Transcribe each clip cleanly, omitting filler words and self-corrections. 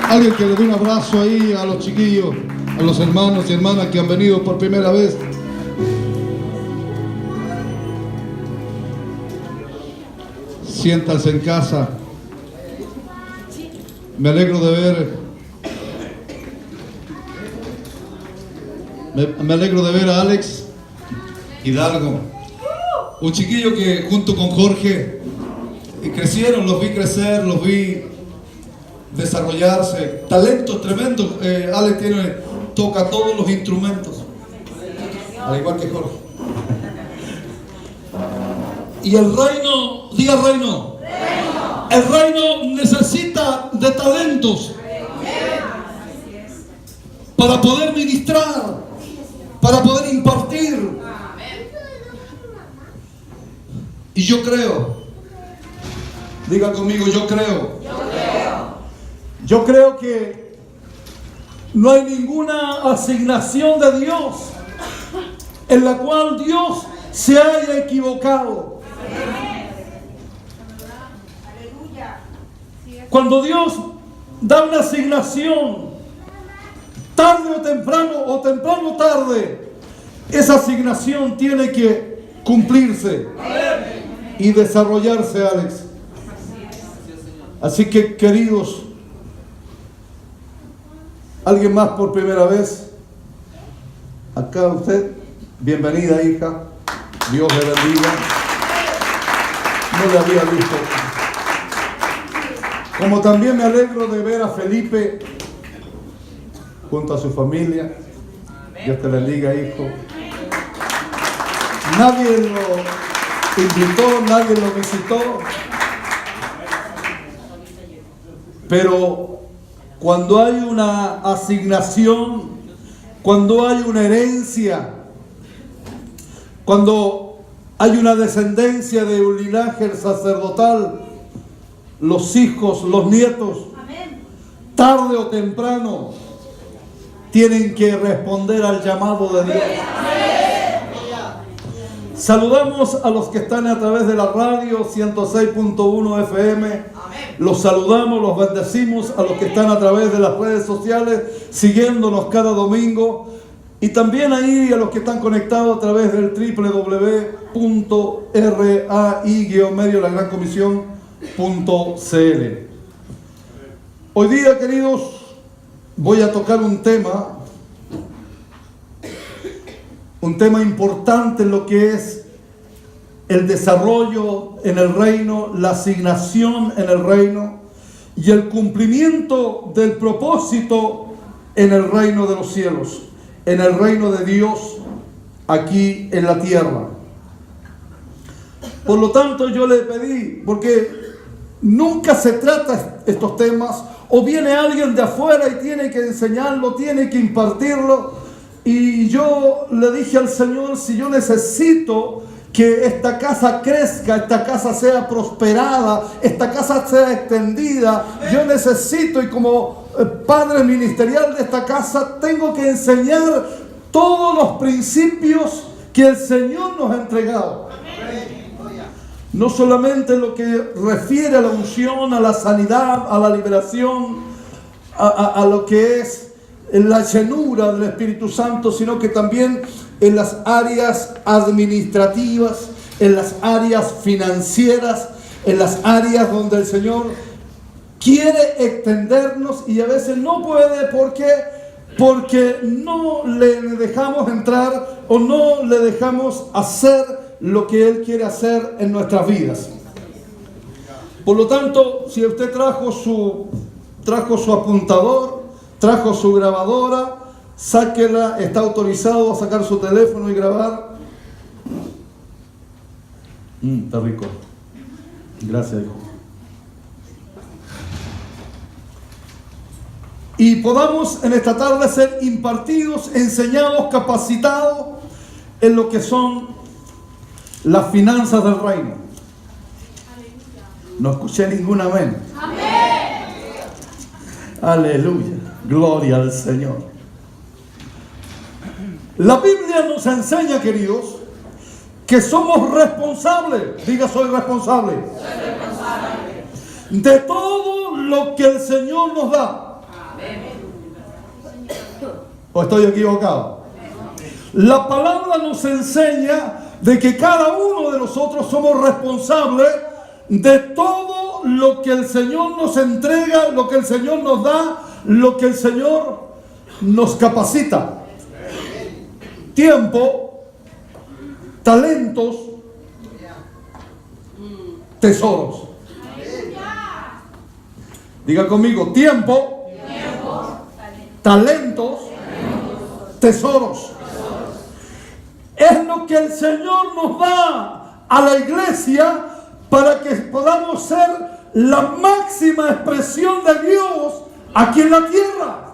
Alguien que le dé un abrazo ahí a los chiquillos, a los hermanos y hermanas que han venido por primera vez. Siéntanse en casa. Me alegro de ver a Alex Hidalgo, un chiquillo que junto con Jorge crecieron, los vi crecer, los vi desarrollarse, talentos tremendos. Alex toca todos los instrumentos, al igual que Jorge. Y el reino, diga reino. El reino necesita de talentos para poder ministrar, para poder impartir. Y yo creo, diga conmigo, yo creo que no hay ninguna asignación de Dios en la cual Dios se haya equivocado. Cuando Dios da una asignación, tarde o temprano tarde, esa asignación tiene que cumplirse y desarrollarse, Alex. Así que, queridos, ¿alguien más por primera vez? Acá usted, bienvenida, hija. Dios le bendiga. No le había visto. Como también me alegro de ver a Felipe junto a su familia. Dios te bendiga, hijo. Nadie lo invitó, nadie lo visitó. Pero cuando hay una asignación, cuando hay una herencia, cuando hay una descendencia de un linaje sacerdotal, los hijos, los nietos, tarde o temprano, tienen que responder al llamado de Dios. Saludamos a los que están a través de la radio 106.1 FM. Los saludamos, los bendecimos a los que están a través de las redes sociales, siguiéndonos cada domingo. Y también ahí a los que están conectados a través del www.rai-lagranComisión.cl. Hoy día, queridos, voy a tocar un tema importante en lo que es el desarrollo en el reino, la asignación en el reino y el cumplimiento del propósito en el reino de los cielos, en el reino de Dios aquí en la tierra. Por lo tanto, yo le pedí, porque nunca se trata estos temas, o viene alguien de afuera y tiene que enseñarlo, tiene que impartirlo, y yo le dije al Señor, si yo necesito que esta casa crezca, esta casa sea prosperada, esta casa sea extendida, yo necesito, y como padre ministerial de esta casa, tengo que enseñar todos los principios que el Señor nos ha entregado. No solamente lo que refiere a la unción, a la sanidad, a la liberación, a lo que es la llenura del Espíritu Santo, sino que también en las áreas administrativas, en las áreas financieras, en las áreas donde el Señor quiere extendernos y a veces no puede. ¿Por qué? Porque no le dejamos entrar o no le dejamos hacer lo que Él quiere hacer en nuestras vidas. Por lo tanto, si usted trajo su apuntador, trajo su grabadora, sáquela, está autorizado a sacar su teléfono y grabar. Está rico. Gracias, hijo. Y podamos en esta tarde ser impartidos, enseñados, capacitados en lo que son las finanzas del reino. No escuché ningún amén. Aleluya. Gloria al Señor. La Biblia nos enseña, queridos, que somos responsables. Diga, soy responsable. De todo lo que el Señor nos da. ¿O estoy equivocado? La palabra nos enseña de que cada uno de nosotros somos responsables de todo lo que el Señor nos entrega, lo que el Señor nos da, lo que el Señor nos capacita. Tiempo, talentos, tesoros. Diga conmigo, tiempo, talentos, tesoros. Es lo que el Señor nos da a la iglesia para que podamos ser la máxima expresión de Dios aquí en la tierra.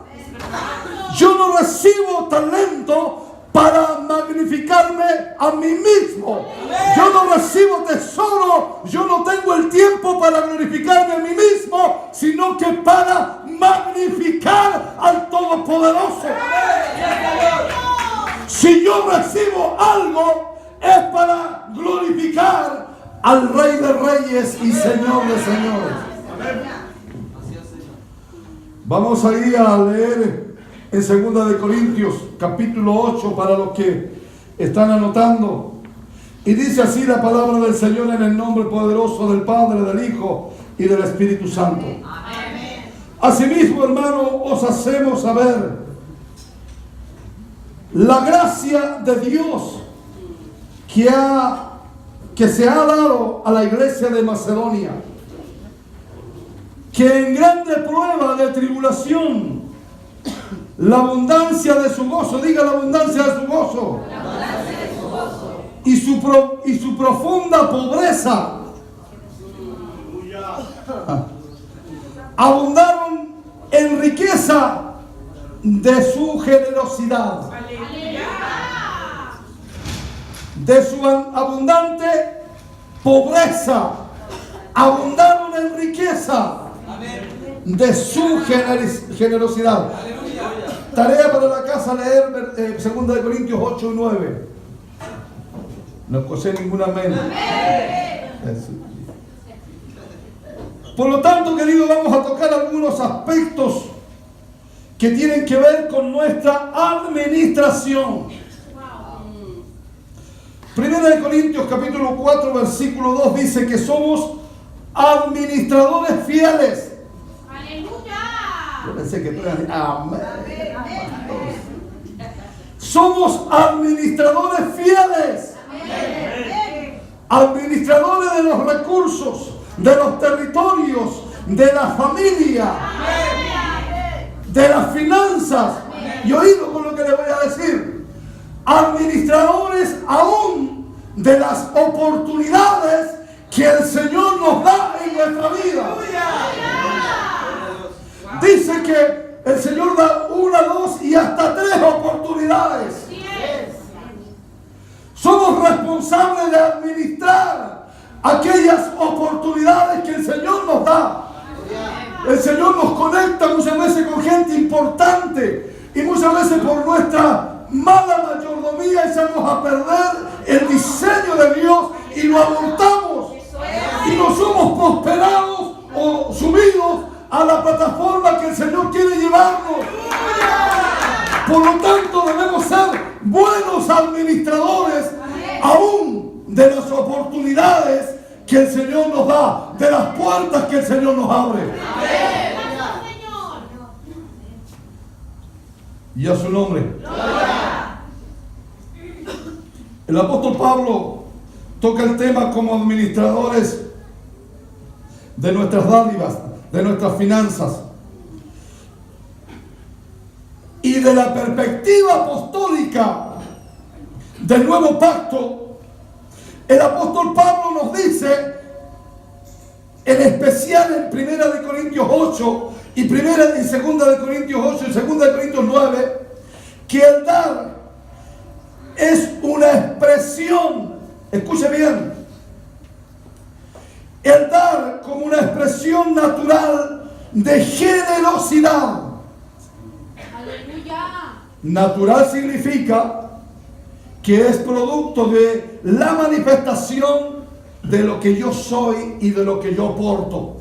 Yo no recibo talento para magnificarme a mí mismo. Yo no recibo tesoro. Yo no tengo el tiempo para glorificarme a mí mismo, sino que para magnificar al Todopoderoso. Si yo recibo algo, es para glorificar al Rey de Reyes y Señor de Señores. Vamos a ir a leer en 2 de Corintios, capítulo 8, para los que están anotando. Y dice así la palabra del Señor en el nombre poderoso del Padre, del Hijo y del Espíritu Santo. Asimismo, hermano, os hacemos saber la gracia de Dios que se ha dado a la iglesia de Macedonia, que en grande prueba de tribulación, la abundancia de su gozo, diga la abundancia de su gozo, y su profunda pobreza, abundaron en riqueza de su generosidad, de su abundante pobreza, abundaron en riqueza de su generosidad. Tarea para la casa, leer 2 de Corintios 8 y 9. No escuché ninguna amén. Por lo tanto, queridos, vamos a tocar algunos aspectos que tienen que ver con nuestra administración. 1 de Corintios capítulo 4 versículo 2 dice que somos administradores fieles. Yo pensé que tú eras amén. Somos administradores fieles. Administradores de los recursos, de los territorios, de la familia, de las finanzas. Y oído con lo que le voy a decir. Administradores aún de las oportunidades que el Señor nos da en nuestra vida. Dice que el Señor da 1, 2 y hasta 3 oportunidades. Somos responsables de administrar aquellas oportunidades que el Señor nos da. El Señor nos conecta muchas veces con gente importante y muchas veces por nuestra mala mayordomía echamos a perder el diseño de Dios y lo abortamos y no somos prosperados o subidos a la plataforma que el Señor quiere llevarnos. Por lo tanto, debemos ser buenos administradores aún de las oportunidades que el Señor nos da, de las puertas que el Señor nos abre. Y a su nombre. El apóstol Pablo toca el tema como administradores de nuestras dádivas, de nuestras finanzas y de la perspectiva apostólica del nuevo pacto. El apóstol Pablo nos dice, en especial en 1 de Corintios 8 y 2 de Corintios 8 y 2 de Corintios 9, que el dar es una expresión, escuche bien, el dar como una expresión natural de generosidad. Aleluya. Natural significa que es producto de la manifestación de lo que yo soy y de lo que yo porto.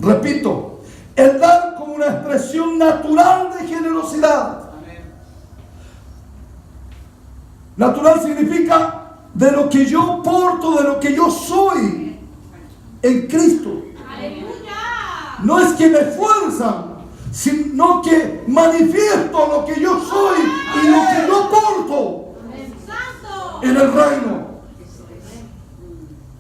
Repito, el dar como una expresión natural de generosidad. Natural significa de lo que yo porto, de lo que yo soy en Cristo. No es que me esfuerzan, sino que manifiesto lo que yo soy y lo que yo porto en el reino.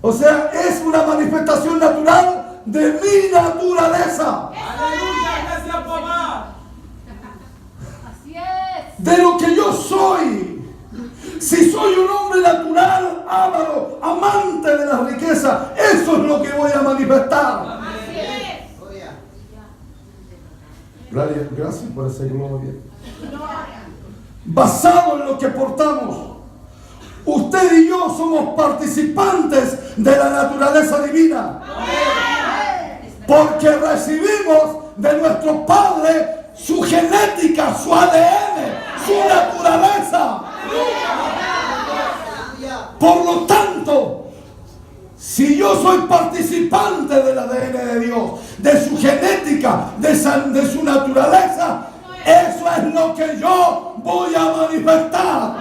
O sea, es una manifestación natural de mi naturaleza. Aleluya, gracias papá. Así es. De lo que yo soy. Si soy un hombre natural, avaro, amante de la riqueza, eso es lo que voy a manifestar. Así es. Gracias por esa gloria. Basado en lo que portamos. Usted y yo somos participantes de la naturaleza divina. Porque recibimos de nuestro Padre su genética, su ADN, su naturaleza. Por lo tanto, si yo soy participante del ADN de Dios, de su genética, de su naturaleza, eso es lo que yo voy a manifestar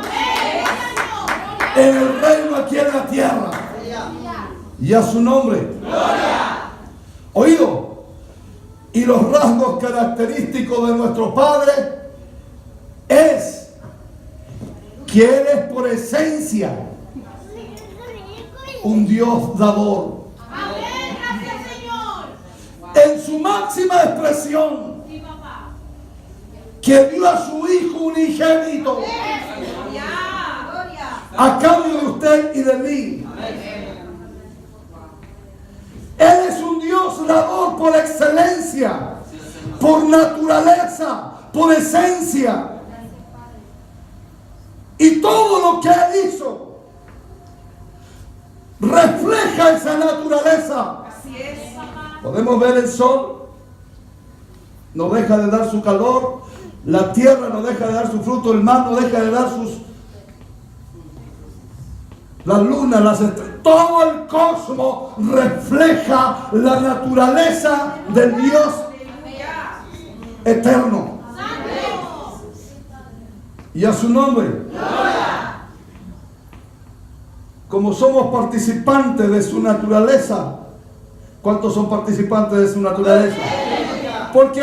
en el reino aquí en la tierra. Y a su nombre. Oído. Y los rasgos característicos de nuestro Padre es que Él es por esencia un Dios dador. Amén, gracias Señor. En su máxima expresión, Sí, papá. que dio a su Hijo unigénito a cambio de usted y de mí. Él es un Dios dador por excelencia, por naturaleza, por esencia. Y todo lo que Él hizo refleja esa naturaleza. Así es, papá. Podemos ver el sol, no deja de dar su calor, la tierra no deja de dar su fruto, el mar no deja de dar las lunas, las estrellas. Todo el cosmos refleja la naturaleza del Dios eterno. Y a su nombre. Como somos participantes de su naturaleza. ¿Cuántos son participantes de su naturaleza? Porque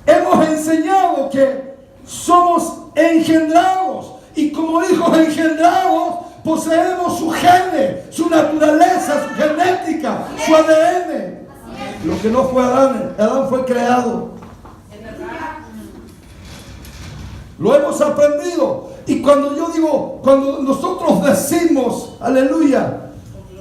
hemos enseñado que somos engendrados. Y como hijos engendrados, poseemos su gene, su naturaleza, su genética, su ADN. Lo que no fue Adán, Adán fue creado. Lo hemos aprendido. Y cuando yo digo, cuando nosotros decimos, aleluya,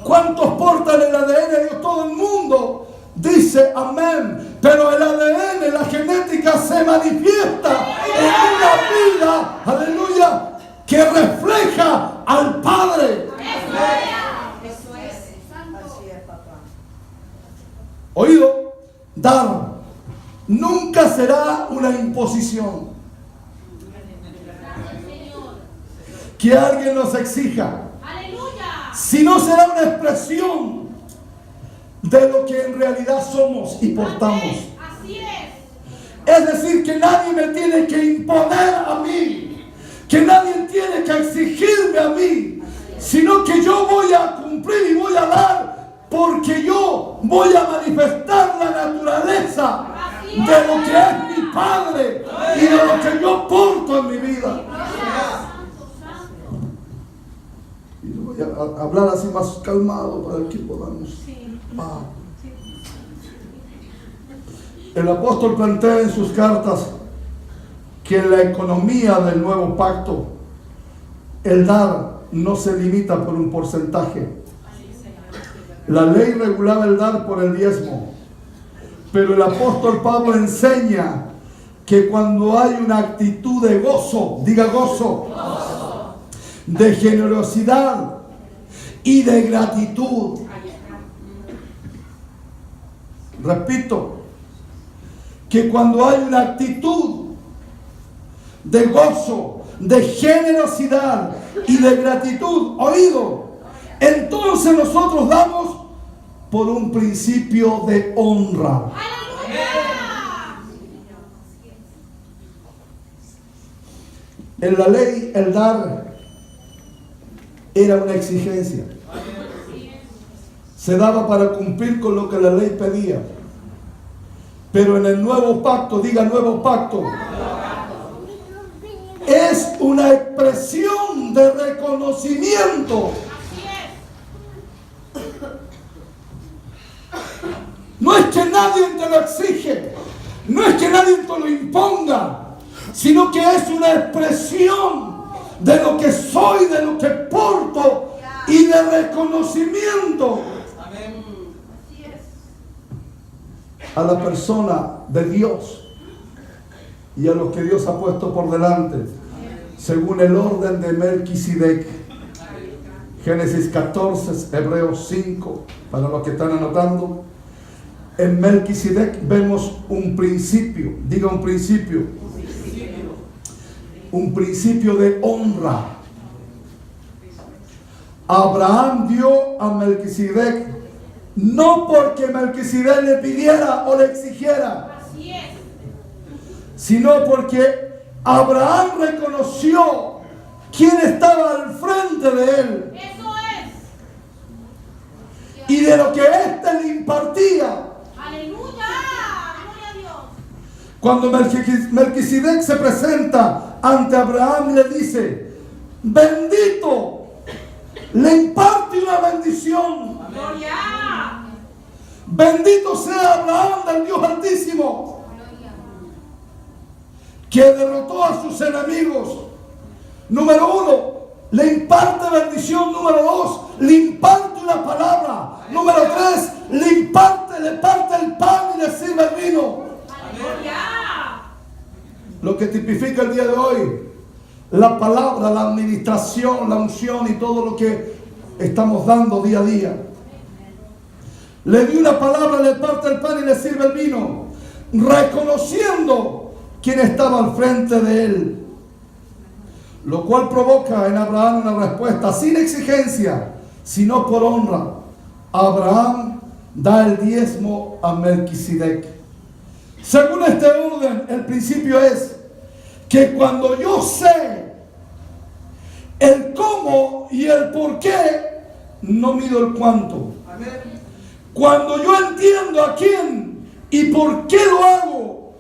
¿cuántos portan el ADN de Dios? Todo el mundo dice amén. Pero el ADN, la genética se manifiesta en una vida, aleluya, que refleja al Padre. Eso es. Así es, papá. Oído, dar nunca será una imposición. Que alguien nos exija. Aleluya. Sino será una expresión de lo que en realidad somos y portamos. Así es. Es decir, que nadie me tiene que imponer a mí, que nadie tiene que exigirme a mí, sino que yo voy a cumplir y voy a dar, porque yo voy a manifestar la naturaleza de lo que es mi Padre y de lo que yo porto en mi vida. Y voy a hablar así más calmado para que podamos. El apóstol plantea en sus cartas que en la economía del nuevo pacto el dar no se limita por un porcentaje. La ley regulaba el dar por el diezmo, pero el apóstol Pablo enseña que cuando hay una actitud de gozo, diga gozo, de generosidad y de gratitud. Repito, que cuando hay una actitud de gozo, de generosidad y de gratitud, oído, entonces nosotros damos por un principio de honra. En la ley, el dar era una exigencia. Se daba para cumplir con lo que la ley pedía. Pero en el nuevo pacto, diga nuevo pacto, es una expresión de reconocimiento. No es que nadie te lo exige, no es que nadie te lo imponga, sino que es una expresión de lo que soy, de lo que porto y de reconocimiento a la persona de Dios y a los que Dios ha puesto por delante, según el orden de Melquisedec. Génesis 14, Hebreos 5, para los que están anotando. En Melquisedec vemos un principio, diga un principio. Un principio de honra. Abraham dio a Melquisedec no porque Melquisedec le pidiera o le exigiera, sino porque Abraham reconoció quién estaba al frente de él. Eso es. Y de lo que éste le impartía. Aleluya. Gloria a Dios. Cuando Melquisedec se presenta ante Abraham y le dice, bendito, le imparte una bendición. Gloria. Bendito sea Abraham del Dios Altísimo, que derrotó a sus enemigos. Número 1, le imparte bendición. Número 2, le imparte una palabra. Número 3, le parte el pan y le sirve el vino. Aleluya. Lo que tipifica el día de hoy, la palabra, la administración, la unción y todo lo que estamos dando día a día. Le dio una palabra, le parte el pan y le sirve el vino, reconociendo quién estaba al frente de él. Lo cual provoca en Abraham una respuesta sin exigencia, sino por honra. Abraham da el diezmo a Melquisedec. Según este orden, el principio es que cuando yo sé el cómo y el por qué, no mido el cuánto. Cuando yo entiendo a quién y por qué lo hago,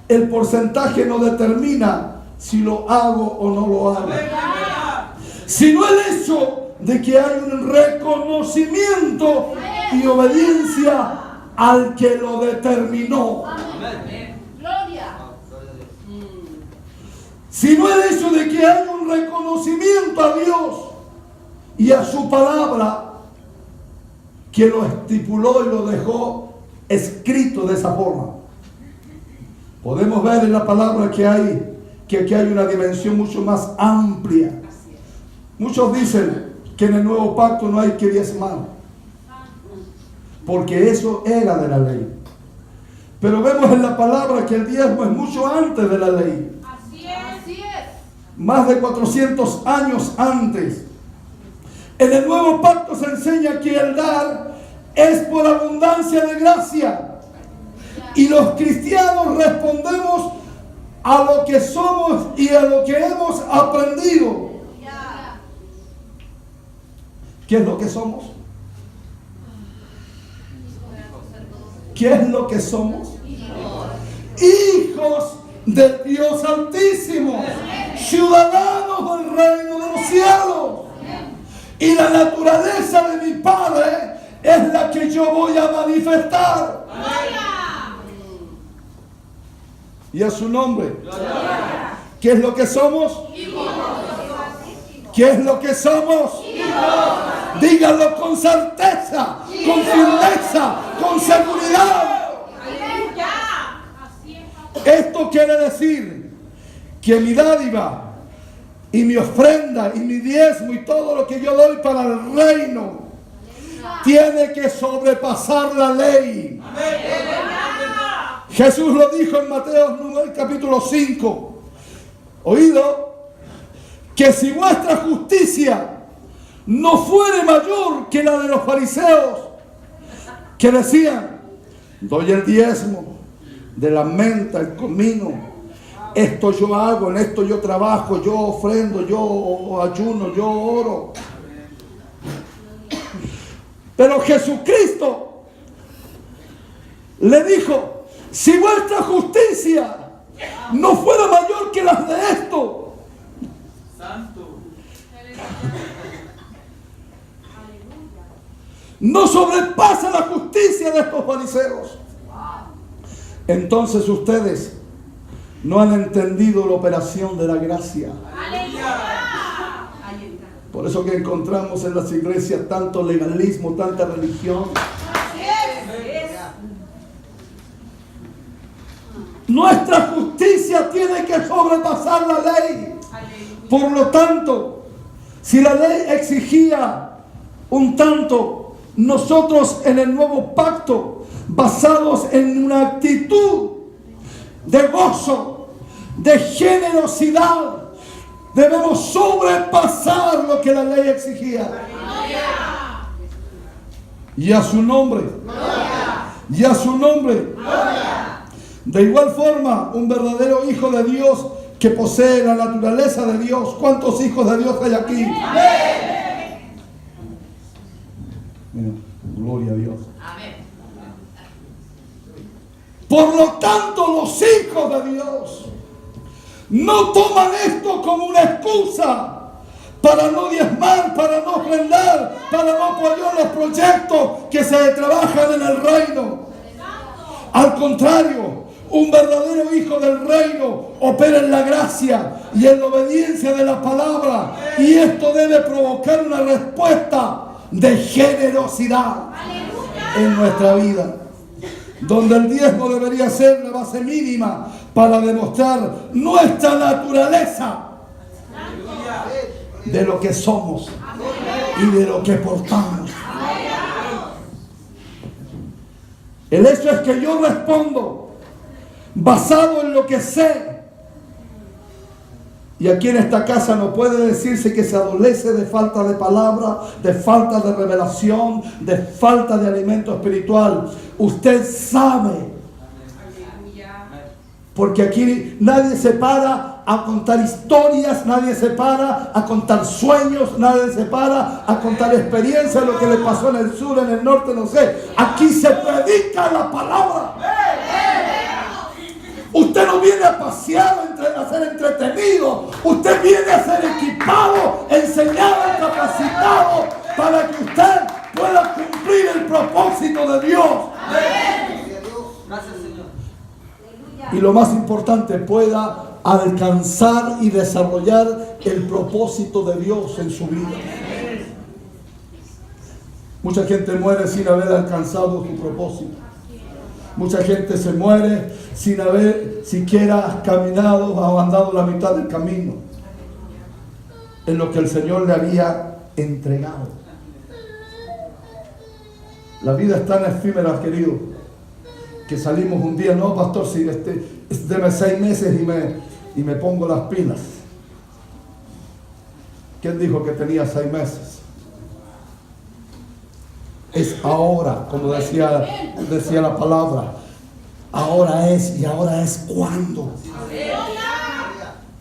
el porcentaje no determina si lo hago o no lo hago, sino el hecho de que hay un reconocimiento y obediencia al que lo determinó. Gloria. Sino el hecho de que hay un reconocimiento a Dios y a su palabra, que lo estipuló y lo dejó escrito de esa forma. Podemos ver en la palabra que aquí hay una dimensión mucho más amplia. Muchos dicen que en el nuevo pacto no hay que diezmar, porque eso era de la ley. Pero vemos en la palabra que el diezmo es mucho antes de la ley. Así es. Más de 400 años antes. En el nuevo pacto se enseña que el dar es por abundancia de gracia. Y los cristianos respondemos a lo que somos y a lo que hemos aprendido. ¿Qué es lo que somos? ¿Qué es lo que somos? Hijos del Dios Altísimo, ciudadanos del reino de los cielos. Y la naturaleza de mi Padre es la que yo voy a manifestar. Y a su nombre. ¿Qué es lo que somos? ¿Qué es lo que somos? Díganlo con certeza, con firmeza, con seguridad. Esto quiere decir que mi dádiva y mi ofrenda y mi diezmo y todo lo que yo doy para el reino tiene que sobrepasar la ley. Jesús lo dijo en Mateo capítulo 5. Oído, que si vuestra justicia no fuere mayor que la de los fariseos, que decían, doy el diezmo de la menta, el comino Esto yo hago, en esto yo trabajo, yo ofrendo, yo ayuno, yo oro. Pero Jesucristo le dijo, si vuestra justicia no fuera mayor que las de esto, no sobrepasa la justicia de estos fariseos. Entonces ustedes no han entendido la operación de la gracia. Por eso que encontramos en las iglesias tanto legalismo, tanta religión. Nuestra justicia tiene que sobrepasar la ley. Por lo tanto, si la ley exigía un tanto, nosotros en el nuevo pacto, basados en una actitud de gozo, de generosidad, debemos sobrepasar lo que la ley exigía. Y a su nombre. Y a su nombre. De igual forma, un verdadero hijo de Dios que posee la naturaleza de Dios. ¿Cuántos hijos de Dios hay aquí? Mira, gloria a Dios. Por lo tanto, los hijos de Dios no toman esto como una excusa para no diezmar, para no ofrendar, para no apoyar los proyectos que se trabajan en el reino. Al contrario, un verdadero hijo del reino opera en la gracia y en la obediencia de la palabra, y esto debe provocar una respuesta de generosidad en nuestra vida, donde el diezmo debería ser la base mínima para demostrar nuestra naturaleza de lo que somos y de lo que portamos. El hecho es que yo respondo basado en lo que sé. Y aquí en esta casa no puede decirse que se adolece de falta de palabra, de falta de revelación, de falta de alimento espiritual. Usted sabe. Porque aquí nadie se para a contar historias, nadie se para a contar sueños, nadie se para a contar experiencias, lo que le pasó en el sur, en el norte, no sé. Aquí se predica la palabra. Usted no viene a pasear, a ser entretenido. Usted viene a ser equipado, enseñado, capacitado para que usted pueda cumplir el propósito de Dios. Gracias, Señor. Y lo más importante, pueda alcanzar y desarrollar el propósito de Dios en su vida. Mucha gente muere sin haber alcanzado su propósito. Mucha gente se muere sin haber siquiera caminado o andado la mitad del camino en lo que el Señor le había entregado. La vida es tan efímera, querido, que salimos un día, no, pastor, si deme 6 meses y me pongo las pilas. ¿Quién dijo que tenía 6 meses? Es ahora, como decía la palabra. Ahora es, y ahora es cuando.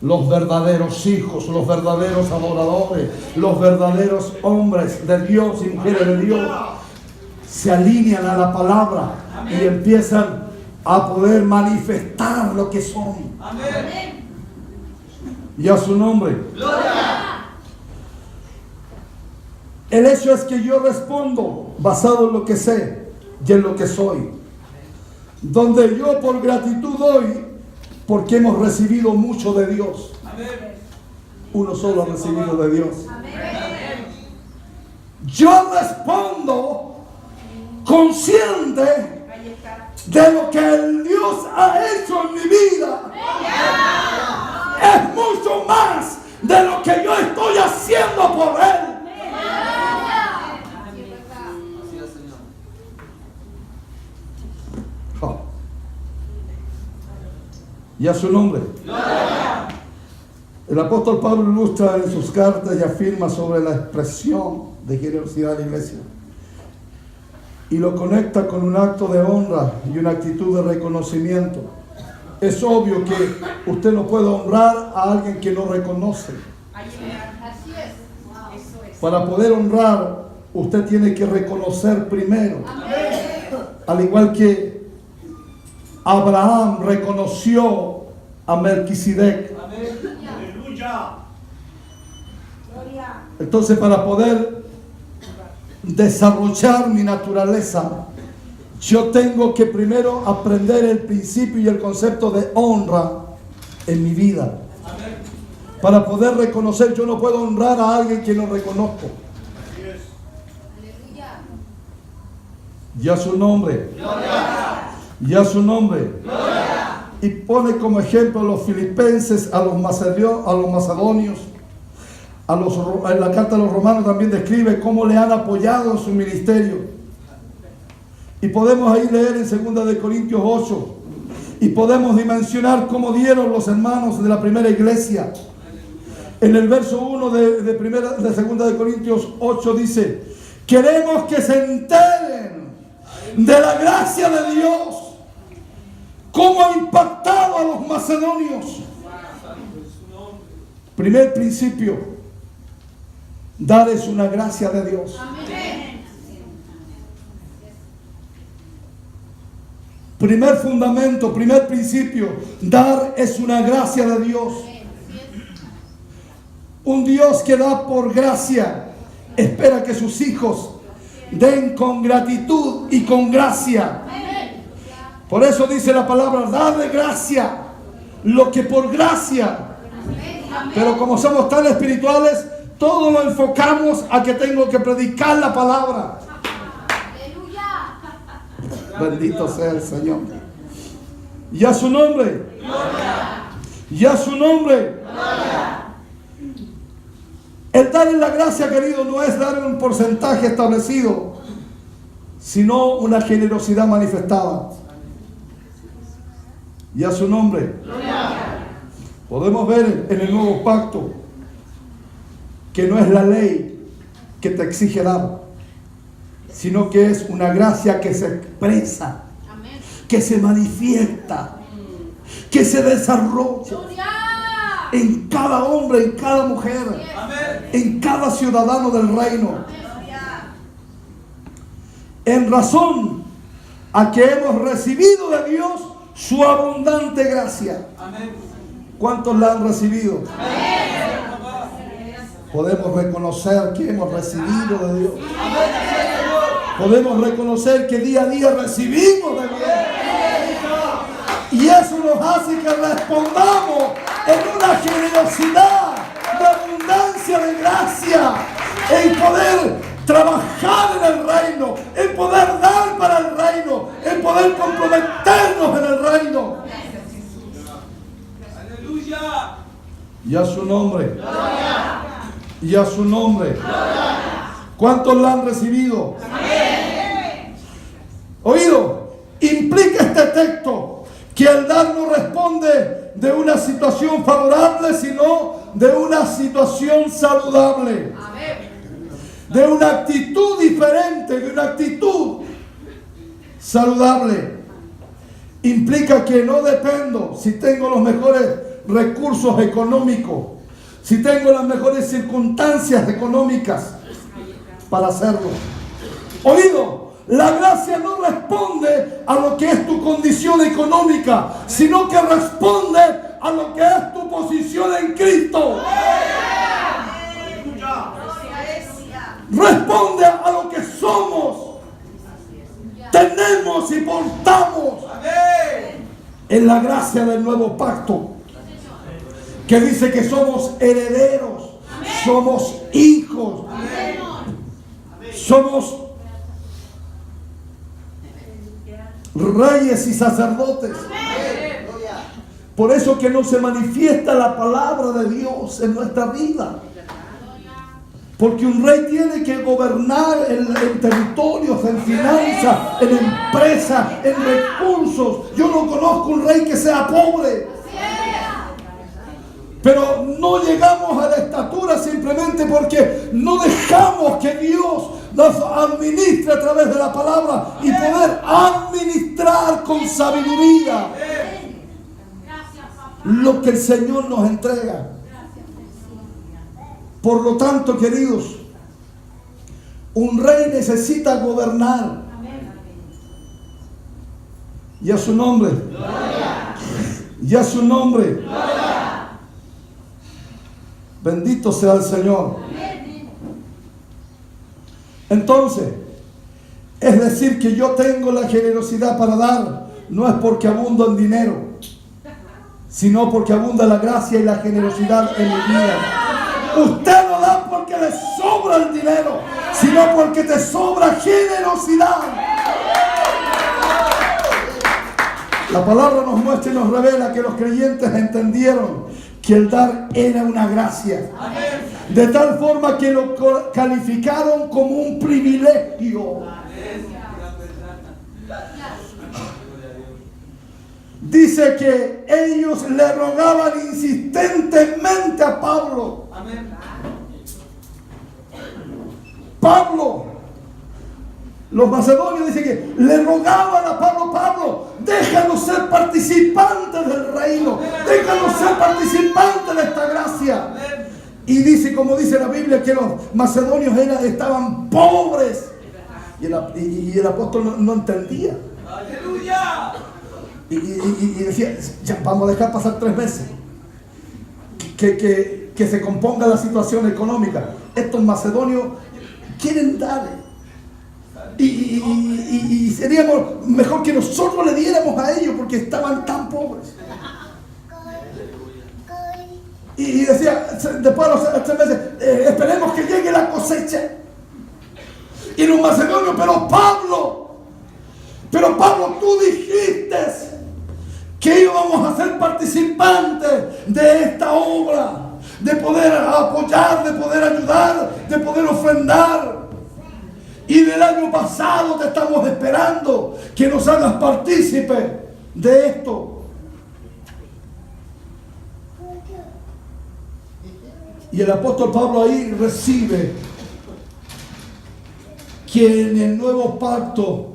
Los verdaderos hijos, los verdaderos adoradores, los verdaderos hombres de Dios y mujeres de Dios se alinean a la palabra y empiezan a poder manifestar lo que son. Amén. Y a su nombre. Gloria. El hecho es que yo respondo basado en lo que sé y en lo que soy. Donde yo por gratitud doy, porque hemos recibido mucho de Dios. Amén. Uno solo ha recibido de Dios. Yo respondo consciente de lo que el Dios ha hecho en mi vida. Es mucho más de lo que yo estoy haciendo por Él. Y a su nombre. El apóstol Pablo ilustra en sus cartas y afirma sobre la expresión de generosidad de la iglesia. Y lo conecta con un acto de honra y una actitud de reconocimiento. es obvio que usted no puede honrar a alguien que no reconoce. Así es. Para poder honrar, usted tiene que reconocer primero. Al igual que Abraham reconoció a Melquisedec. Aleluya. Entonces, para poder desarrollar mi naturaleza, yo tengo que primero aprender el principio y el concepto de honra en mi vida. Para poder reconocer, yo no puedo honrar a alguien que no reconozco. Y a su nombre. Y a su nombre. Y pone como ejemplo a los filipenses, a los macedonios, en la carta a los romanos también describe cómo le han apoyado en su ministerio. Y podemos ahí leer en 2 de Corintios 8. Y podemos dimensionar cómo dieron los hermanos de la primera iglesia. En el verso 1 de 2 de Corintios 8 dice: queremos que se enteren de la gracia de Dios, cómo ha impactado a los macedonios. Primer principio: dar es una gracia de Dios. Primer fundamento, primer principio: dar es una gracia de Dios. Un Dios que da por gracia espera que sus hijos den con gratitud y con gracia. Por eso dice la palabra: darle gracia, lo que por gracia. Pero como somos tan espirituales, todo lo enfocamos a que tengo que predicar la palabra. Bendito sea el Señor. Y a su nombre. Y a su nombre. El dar en la gracia, querido, no es dar un porcentaje establecido, sino una generosidad manifestada. Y a su nombre. Podemos ver en el nuevo pacto que no es la ley que te exige dar, sino que es una gracia que se expresa, que se manifiesta, que se desarrolla en cada hombre, en cada mujer, en cada ciudadano del reino, en razón a que hemos recibido de Dios su abundante gracia. ¿Cuántos la han recibido? Podemos reconocer que hemos recibido de Dios. Podemos reconocer que día a día recibimos de Dios. Y eso nos hace que respondamos en una generosidad de abundancia de gracia, en poder trabajar en el reino, en poder dar para el reino, en poder comprometernos en el reino. Aleluya. Y a su nombre. Y a su nombre. ¿Cuántos la han recibido? Oído, implica este texto que el dar no responde de una situación favorable, sino de una situación saludable. De una actitud diferente, de una actitud saludable. Implica que no dependo si tengo los mejores recursos económicos, si tengo las mejores circunstancias económicas para hacerlo. Oído, la gracia no responde a lo que es tu condición económica, sino que responde a lo que es tu posición en Cristo. Responde a lo que somos, tenemos y portamos en la gracia del nuevo pacto, que dice que somos herederos, somos hijos, somos reyes y sacerdotes. Por eso que no se manifiesta la palabra de Dios en nuestra vida. Porque un rey tiene que gobernar en territorios, en finanzas, en empresas, en recursos. Yo no conozco un rey que sea pobre. Pero no llegamos a la estatura simplemente porque no dejamos que Dios nos administre a través de la palabra y poder administrar con sabiduría. lo que el Señor nos entrega. Por lo tanto, queridos, un rey necesita gobernar. Y a su nombre. Y a su nombre. Bendito sea el Señor. Entonces, es decir, que yo tengo la generosidad para dar, no es porque abundo en dinero, sino porque abunda la gracia y la generosidad en mi vida. Usted no da porque le sobra el dinero, sino porque te sobra generosidad. La palabra nos muestra y nos revela que los creyentes entendieron que el dar era una gracia. De tal forma que lo calificaron como un privilegio. Dice que ellos le rogaban insistentemente a Pablo. Pablo, los macedonios dicen que le rogaban a Pablo: Pablo, déjanos ser participantes del reino, déjanos ser participantes de esta gracia. Y dice, como dice la Biblia, que los macedonios estaban pobres. Y el apóstol no entendía. ¡Aleluya! Y decía: ya, vamos a dejar pasar 3 meses. Que se componga la situación económica. Estos macedonios quieren dar. Y seríamos mejor que nosotros le diéramos a ellos porque estaban tan pobres. Y decía, después de los 3 meses, esperemos que llegue la cosecha. Y los macedonios: pero Pablo, tú dijiste que íbamos a ser participantes de esta obra, de poder apoyar, de poder ayudar, de poder ofrendar. Y del año pasado te estamos esperando que nos hagas partícipe de esto. Y el apóstol Pablo ahí recibe que en el nuevo pacto,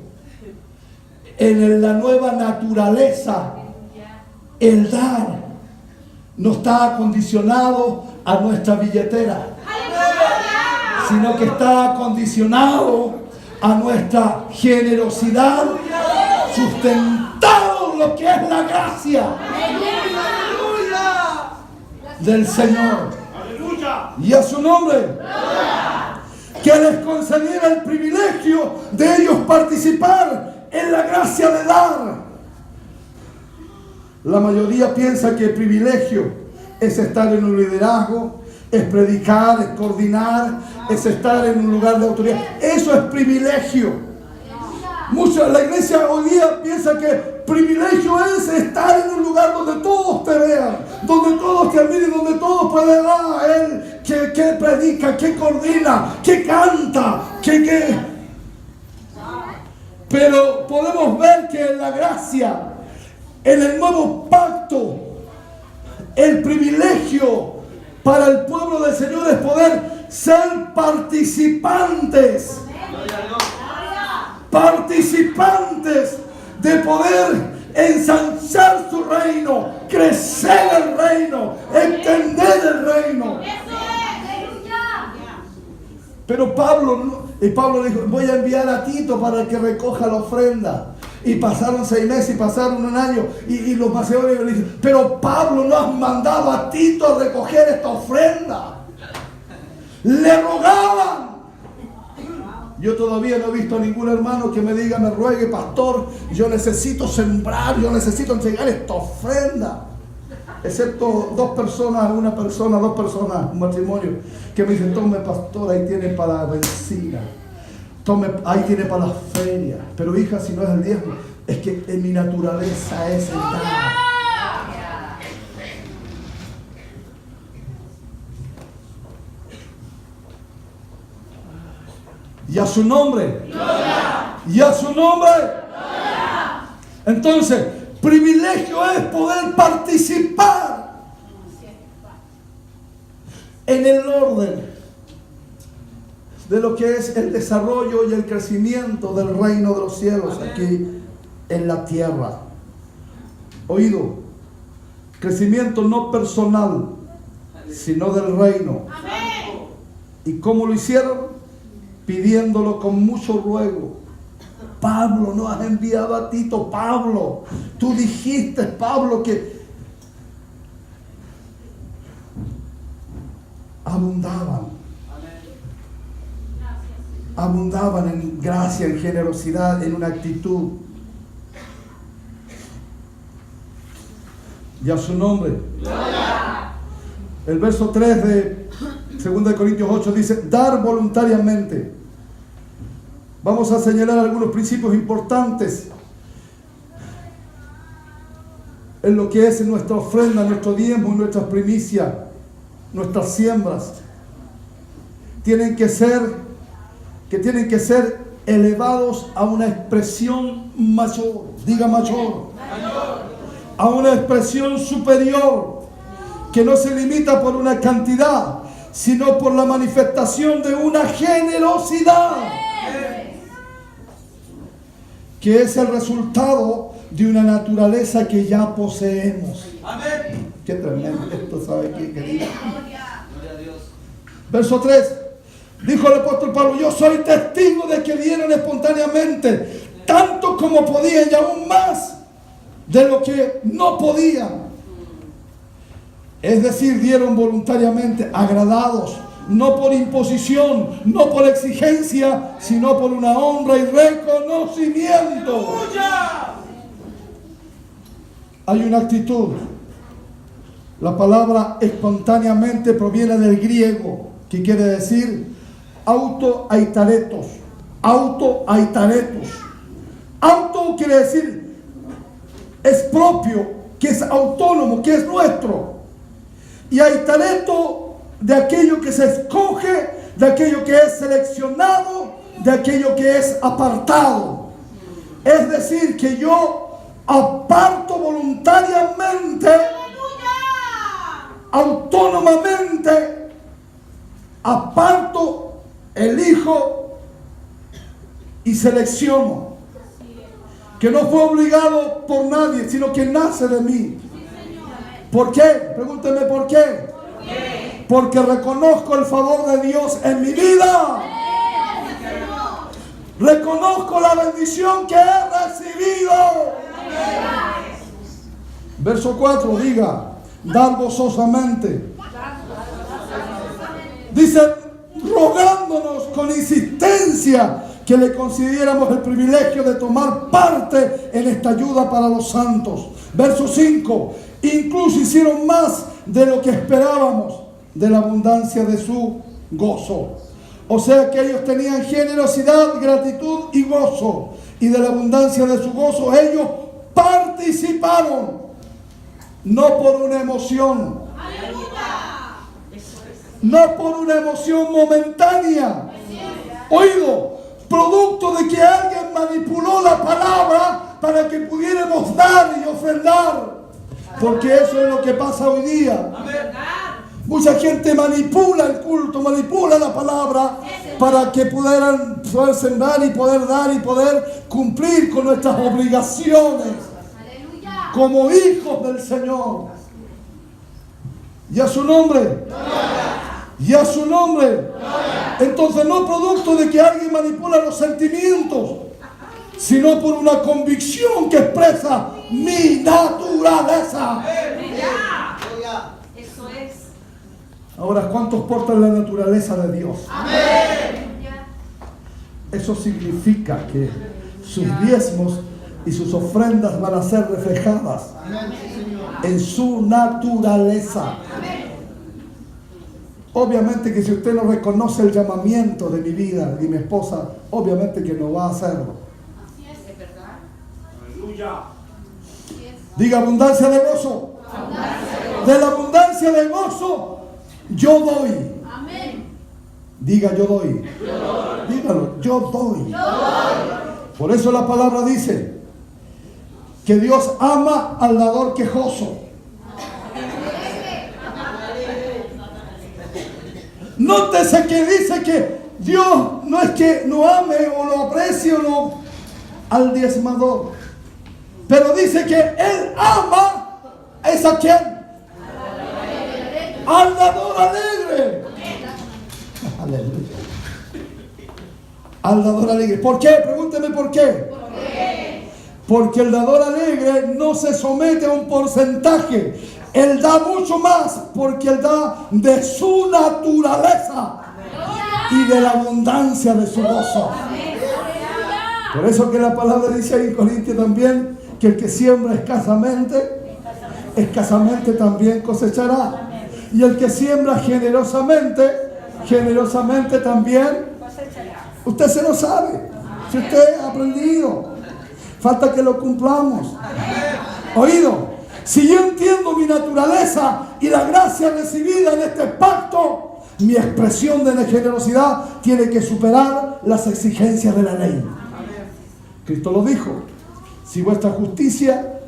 en la nueva naturaleza, el dar no está acondicionado a nuestra billetera, sino que está acondicionado a nuestra generosidad, sustentado en lo que es la gracia del Señor. Y a su nombre, que les concediera el privilegio de ellos participar en la gracia de dar. La mayoría piensa que el privilegio es estar en un liderazgo, es predicar, es coordinar, es estar en un lugar de autoridad. Eso es privilegio. La iglesia hoy día piensa que privilegio es estar en un lugar donde todos te vean, donde todos te admiren, donde todos pueden ver a él que predica, que coordina, que canta, que. Pero podemos ver que en la gracia, en el nuevo pacto, el privilegio para el pueblo del Señor es poder ser participantes. Participantes de poder ensanchar su reino, crecer el reino, extender el reino. Pero Pablo dijo: voy a enviar a Tito para que recoja la ofrenda. Y pasaron 6 meses y pasaron 1 año. Y los macedonios le dijeron: pero Pablo, no has mandado a Tito a recoger esta ofrenda. Le rogaban. Yo todavía no he visto a ningún hermano que me diga, me ruegue: pastor, yo necesito sembrar, yo necesito entregar esta ofrenda. Excepto 2 personas, un matrimonio, que me dicen: tome, pastor, ahí tiene para la benzina, tome, ahí tiene para la feria. Pero hija, si no es el diezmo, es que en mi naturaleza es el dar. Y a su nombre. ¡Gloria! Y a su nombre. ¡Gloria! Entonces, privilegio es poder participar en el orden de lo que es el desarrollo y el crecimiento del reino de los cielos aquí en la tierra. Oído, Crecimiento no personal, sino del reino. ¿Y cómo lo hicieron? Pidiéndolo con mucho ruego. Pablo nos has enviado a Tito. Pablo, tú dijiste, Pablo, que abundaban en gracia, en generosidad, en una actitud. Y a su nombre. El verso 3 de 2 Corintios 8 dice, dar voluntariamente. Vamos a señalar algunos principios importantes en lo que es nuestra ofrenda, nuestro diezmo, nuestras primicias, nuestras siembras. Tienen que ser elevados a una expresión mayor. Diga mayor. A una expresión superior, que no se limita por una cantidad, sino por la manifestación de una generosidad, que es el resultado de una naturaleza que ya poseemos. Amén. Qué tremendo esto, ¿sabe qué, querido? Verso 3. Dijo el apóstol Pablo, yo soy testigo de que dieron espontáneamente, tanto como podían y aún más de lo que no podían. Es decir, dieron voluntariamente, agradados, no por imposición, no por exigencia, sino por una honra y reconocimiento. Hay una actitud. La palabra espontáneamente proviene del griego, que quiere decir autoaitaretos. Autoaitaretos. Auto quiere decir es propio, que es autónomo, que es nuestro. Y aitareto de aquello que se escoge, de aquello que es seleccionado, de aquello que es apartado. Es decir, que yo aparto voluntariamente, autónomamente, aparto, elijo y selecciono. Que no fue obligado por nadie, sino que nace de mí. ¿Por qué? Pregúnteme por qué. Porque reconozco el favor de Dios en mi vida. Reconozco la bendición que he recibido. Verso 4, diga, dar gozosamente. Dice, rogándonos con insistencia que le concediéramos el privilegio de tomar parte en esta ayuda para los santos. Verso 5, incluso hicieron más de lo que esperábamos, de la abundancia de su gozo. O sea que ellos tenían generosidad, gratitud y gozo. Y de la abundancia de su gozo ellos participaron. No por una emoción. No por una emoción momentánea. Oído, producto de que alguien manipuló la palabra para que pudiéramos dar y ofrendar. Porque eso es lo que pasa hoy día. Mucha gente manipula el culto, manipula la palabra para que puedan poder sembrar y poder dar y poder cumplir con nuestras obligaciones como hijos del Señor. Y a su nombre. Y a su nombre. Entonces, no producto de que alguien manipula los sentimientos, sino por una convicción que expresa mi naturaleza. Eso es. Ahora, ¿cuántos portan la naturaleza de Dios? Amén. Eso significa que sus diezmos y sus ofrendas van a ser reflejadas en su naturaleza. Obviamente que si usted no reconoce el llamamiento de mi vida y mi esposa, obviamente que no va a hacerlo. Así es verdad. Aleluya. Diga abundancia de gozo. De la abundancia de gozo, yo doy. Amén. Diga yo doy. Dígalo, yo doy. Por eso la palabra dice que Dios ama al dador quejoso. Nótese que dice que Dios no es que no ame o lo aprecie o no al diezmador, pero dice que Él ama es a quien al dador alegre. Aleluya. Al dador alegre. ¿Por qué? Pregúnteme por qué. Porque el dador alegre no se somete a un porcentaje. Él da mucho más porque Él da de su naturaleza y de la abundancia de su gozo. Por eso que la palabra dice ahí en Corintios también que el que siembra escasamente también cosechará. Y el que siembra generosamente también. Usted se lo sabe. Si usted ha aprendido, falta que lo cumplamos. Oído, si yo entiendo mi naturaleza y la gracia recibida en este pacto, mi expresión de generosidad tiene que superar las exigencias de la ley. Cristo lo dijo: si vuestra justicia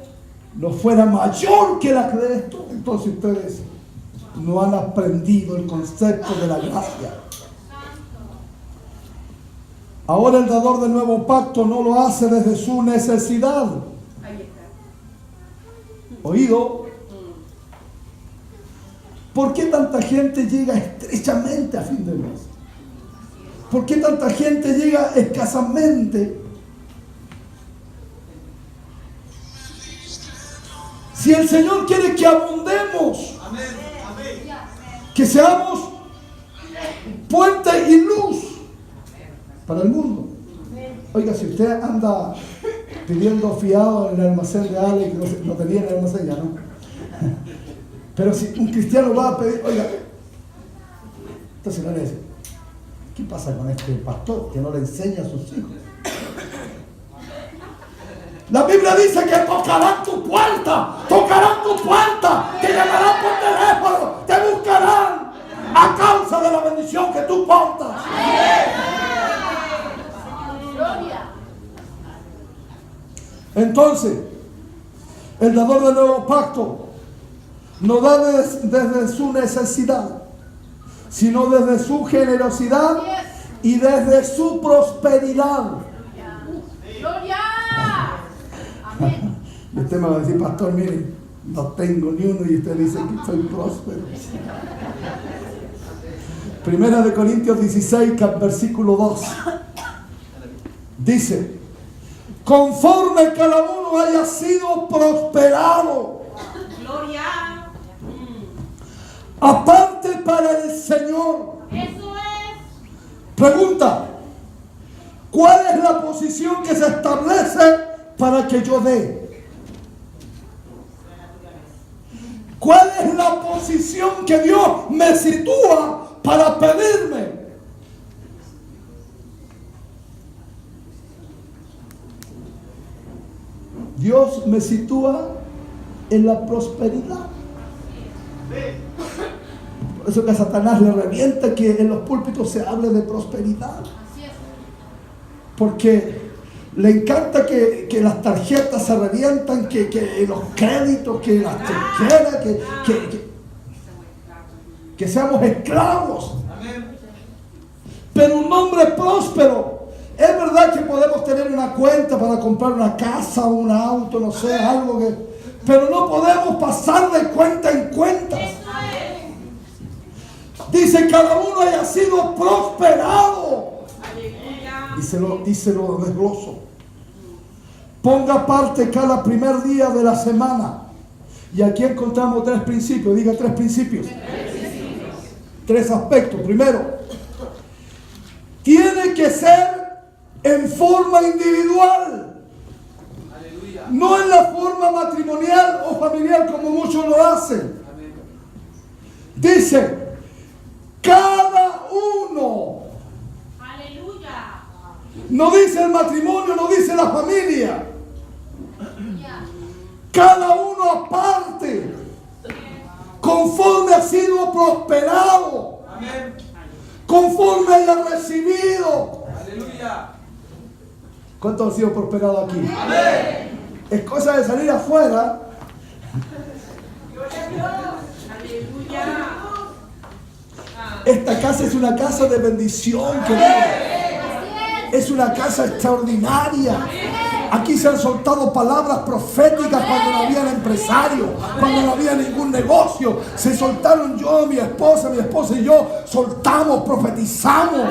no fuera mayor que la de esto, entonces ustedes no han aprendido el concepto de la gracia. Ahora el dador del nuevo pacto no lo hace desde su necesidad. Oído, ¿por qué tanta gente llega estrechamente a fin de mes? ¿Por qué tanta gente llega escasamente? Si el Señor quiere que abundemos, que seamos puente y luz para el mundo. Oiga, si usted anda pidiendo fiado en el almacén de Ale, que no tenía en el almacén ya, ¿no? Pero si un cristiano va a pedir, oiga, entonces no le dice: ¿qué pasa con este pastor que no le enseña a sus hijos? La Biblia dice que tocarán tu puerta, te llamarán por teléfono, te buscarán a causa de la bendición que tú portas. Entonces, el dador del nuevo pacto no da desde su necesidad, sino desde su generosidad y desde su prosperidad. ¡Gloria! Y usted me va a decir: pastor, mire, no tengo ni uno, y usted dice que soy próspero. Primera de Corintios 16, versículo 2. Dice: conforme cada uno haya sido prosperado, ¡Gloria! aparte para el Señor. Eso es. Pregunta: ¿cuál es la posición que se establece para que yo dé? ¿Cuál es la posición que Dios me sitúa para pedirme? Dios me sitúa en la prosperidad. Por eso que a Satanás le revienta que en los púlpitos se hable de prosperidad. Así es. Porque le encanta que las tarjetas se revientan, que los créditos, que las chequeras, que seamos esclavos. Pero un hombre próspero, es verdad que podemos tener una cuenta para comprar una casa, un auto, no sé, algo que... pero no podemos pasar de cuenta en cuenta. Dice: cada uno haya sido prosperado. Díselo desgloso. Ponga aparte cada primer día de la semana. Y aquí encontramos 3 principios. Diga 3 principios. 3 aspectos. Primero, tiene que ser en forma individual. No en la forma matrimonial o familiar como muchos lo hacen. Dice: cada uno. Aleluya. No dice el matrimonio, no dice la familia. Cada uno aparte, conforme ha sido prosperado, conforme haya recibido. ¿Cuántos han sido prosperados aquí? Es cosa de salir afuera. Esta casa es una casa de bendición, querido. Es una casa extraordinaria. Aquí se han soltado palabras proféticas cuando no había empresario, cuando no había ningún negocio. Se soltaron yo, mi esposa y yo, soltamos, profetizamos.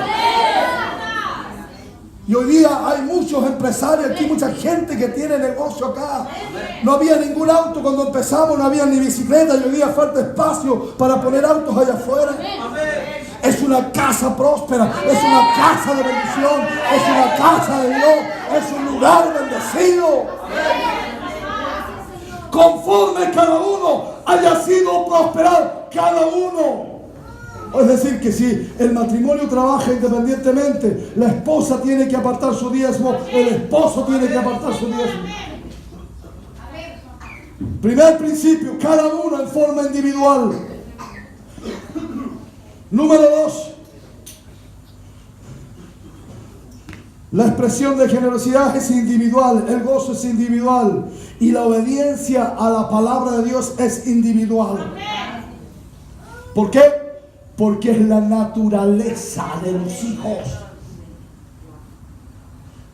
Y hoy día hay muchos empresarios aquí, mucha gente que tiene negocio acá. No había ningún auto cuando empezamos, no había ni bicicleta y hoy día falta espacio para poner autos allá afuera. Es una casa próspera, es una casa de bendición, es una casa de Dios, es un lugar bendecido. Conforme cada uno haya sido prosperado, cada uno. Es decir, que si el matrimonio trabaja independientemente, la esposa tiene que apartar su diezmo, el esposo tiene que apartar su diezmo. Primer principio, cada uno en forma individual. Número 2, la expresión de generosidad es individual, el gozo es individual y la obediencia a la palabra de Dios es individual. ¿Por qué? Porque es la naturaleza de los hijos.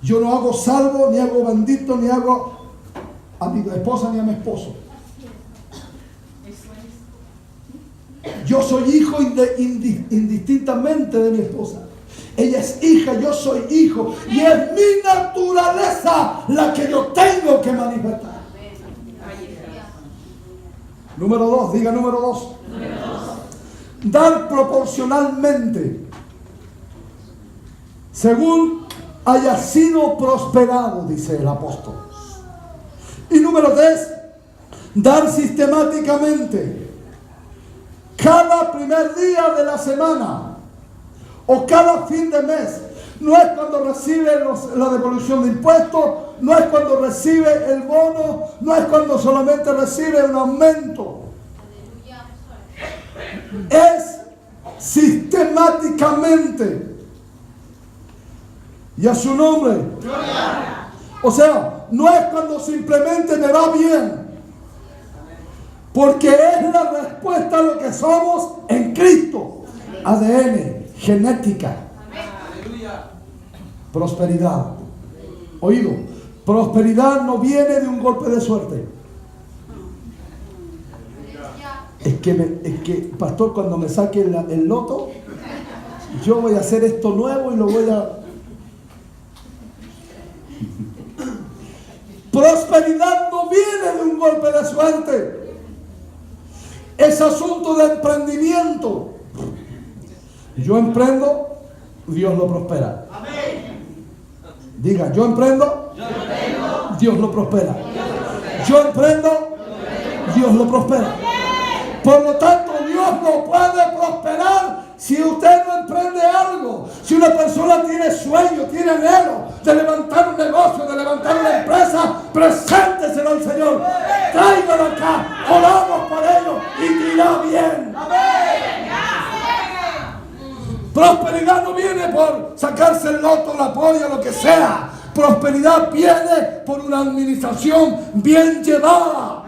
Yo no hago salvo, ni hago bendito, ni hago a mi esposa ni a mi esposo. Yo soy hijo indistintamente de mi esposa. Ella es hija, yo soy hijo. Y es mi naturaleza la que yo tengo que manifestar. Número 2, diga número 2. Dar proporcionalmente, según haya sido prosperado, dice el apóstol. Y número 3, dar sistemáticamente. Cada primer día de la semana o cada fin de mes. No es cuando recibe la devolución de impuestos, no es cuando recibe el bono, no es cuando solamente recibe un aumento. Es sistemáticamente. Y a su nombre. O sea, no es cuando simplemente me va bien. Porque es la respuesta a lo que somos en Cristo. ADN, genética. Prosperidad. Oído, prosperidad no viene de un golpe de suerte. Es que, pastor, cuando me saque el loto, yo voy a hacer esto nuevo y lo voy a... Prosperidad no viene de un golpe de suerte. Es asunto de emprendimiento. Yo emprendo, Dios lo prospera. Diga, yo emprendo, Dios lo prospera. Yo emprendo, Dios lo prospera. Por lo tanto, Dios no puede prosperar si usted no emprende algo. Si una persona tiene sueño, tiene anhelo de levantar un negocio, de levantar una empresa, presénteselo al Señor. Tráigalo acá, oramos por ello y te irá bien. Prosperidad no viene por sacarse el loto, la polla, lo que sea. Prosperidad viene por una administración bien llevada.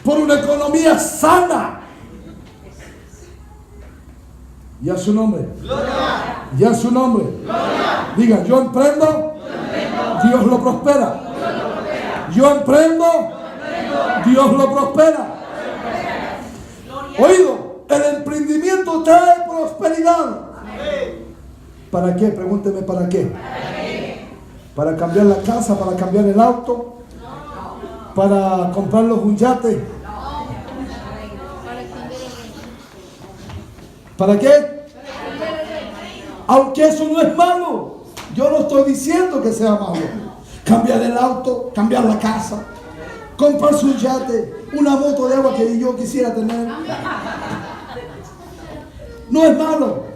Por una economía sana. Y a su nombre. Y a su nombre. Diga, yo emprendo, Dios lo prospera. Yo emprendo, Dios lo prospera. Oído, el emprendimiento trae prosperidad. ¿Para qué? Pregúnteme, ¿para qué? ¿Para cambiar la casa? ¿Para cambiar el auto? ¿Para comprarlos un yate? ¿Para qué? Aunque eso no es malo. Yo no estoy diciendo que sea malo. Cambiar el auto, cambiar la casa, comprarse un yate, una moto de agua que yo quisiera tener. No es malo.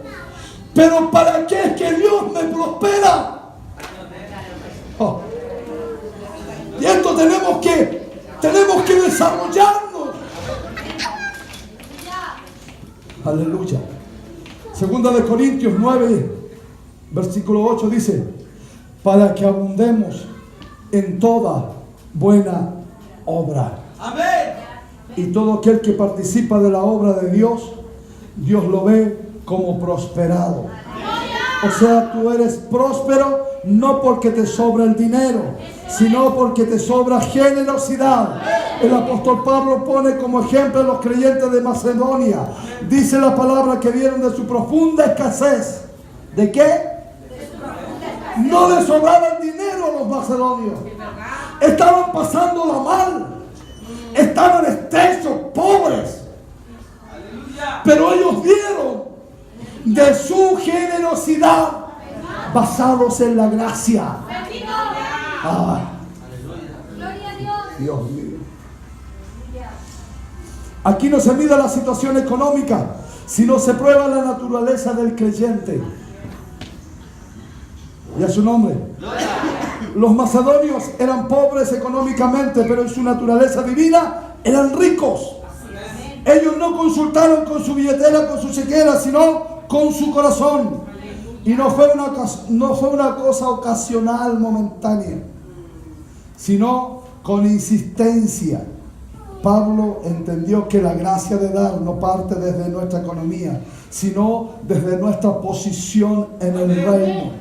Pero ¿para qué es que Dios me prospera? Oh. Y esto tenemos que desarrollarnos. Aleluya. Segunda de Corintios 9, versículo 8 dice: para que abundemos en toda buena obra. Amén. Y todo aquel que participa de la obra de Dios, Dios lo ve como prosperado. O sea, tú eres próspero no porque te sobra el dinero, sino porque te sobra generosidad. El apóstol Pablo pone como ejemplo a los creyentes de Macedonia. Dice la palabra que vieron de su profunda escasez. ¿De qué? No les sobraba el dinero a los macedonios. Estaban pasándola mal. Estaban extensos, pobres. Pero ellos dieron de su generosidad basados en la gracia. Ah, Gloria a Dios. Dios mío. Aquí no se mide la situación económica, sino se prueba la naturaleza del creyente. Y a su nombre. Los macedonios eran pobres económicamente, pero en su naturaleza divina eran ricos. Ellos no consultaron con su billetera, con su chequera, sino con su corazón. Y no fue una cosa ocasional, momentánea, sino con insistencia. Pablo entendió que la gracia de dar no parte desde nuestra economía, sino desde nuestra posición en el reino.